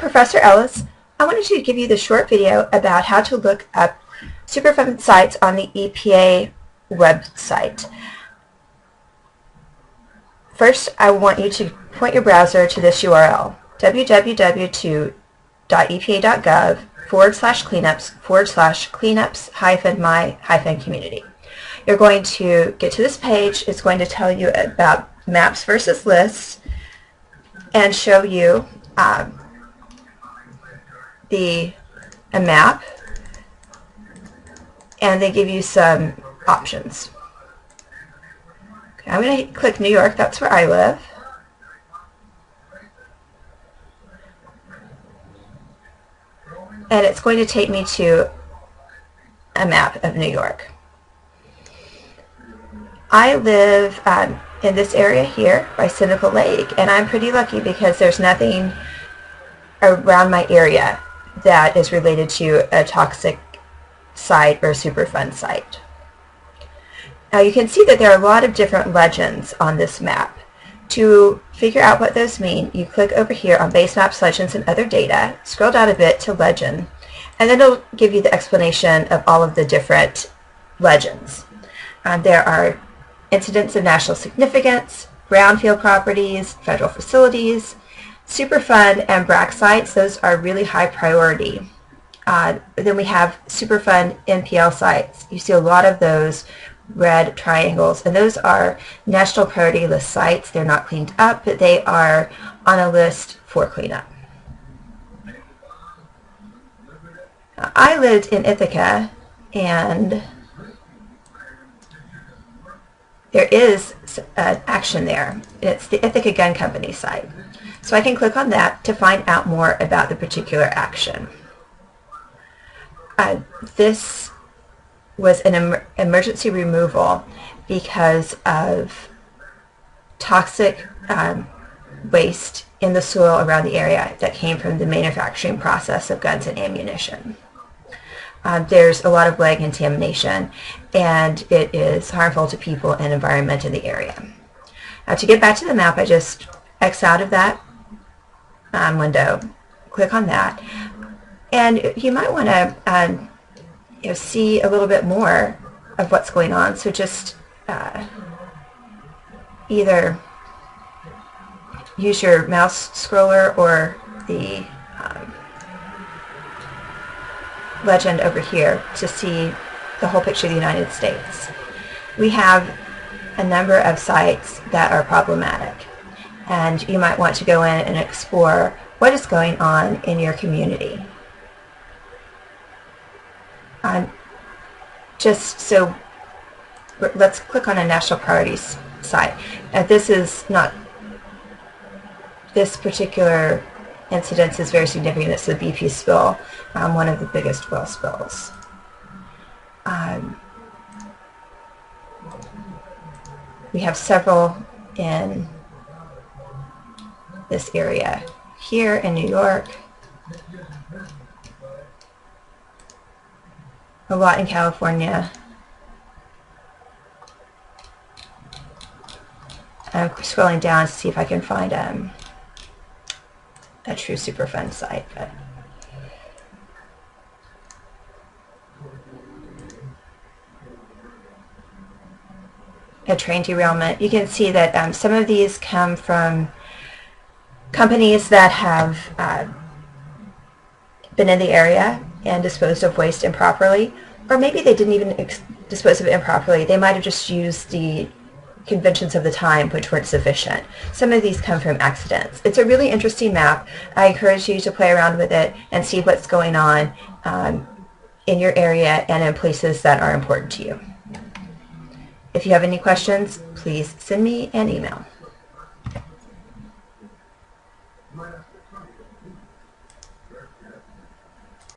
Professor Ellis. I wanted to give you the short video about how to look up Superfund sites on the EPA website. First, I want you to point your browser to this URL, www.epa.gov/cleanups/cleanups-my-community. You're going to get to this page. It's going to tell you about maps versus lists and show you a map, and they give you some options. Okay, I'm going to click New York. That's where I live. And it's going to take me to a map of New York. I live in this area here by Cynical Lake, and I'm pretty lucky because there's nothing around my area that is related to a toxic site or a Superfund site. Now you can see that there are a lot of different legends on this map. To figure out what those mean, you click over here on Base Maps, Legends, and Other Data, scroll down a bit to Legend, and then it'll give you the explanation of all of the different legends. There are incidents of national significance, brownfield properties, federal facilities, Superfund and BRAC sites. Those are really high priority. Then we have Superfund NPL sites. You see a lot of those red triangles, and those are national priority list sites. They're not cleaned up, but they are on a list for cleanup. Now, I lived in Ithaca, and there is an action there. It's the Ithaca Gun Company site. So I can click on that to find out more about the particular action. This was an emergency removal because of toxic waste in the soil around the area that came from the manufacturing process of guns and ammunition. There's a lot of lead contamination, and it is harmful to people and environment in the area. Now, to get back to the map, I just X out of that window, click on that, and you might want to see a little bit more of what's going on. So just either use your mouse scroller or the legend over here to see the whole picture of the United States. We have a number of sites that are problematic, and you might want to go in and explore what is going on in your community. Just so, let's click on a national priorities site. This particular incident is very significant. It's the BP spill, one of the biggest oil spills. We have several in this area here in New York, a lot in California. I'm scrolling down to see if I can find a true Superfund site. But a train derailment. You can see that some of these come from companies that have been in the area and disposed of waste improperly, or maybe they didn't even dispose of it improperly. They might have just used the conventions of the time, which weren't sufficient. Some of these come from accidents. It's a really interesting map. I encourage you to play around with it and see what's going on in your area and in places that are important to you. If you have any questions, please send me an email.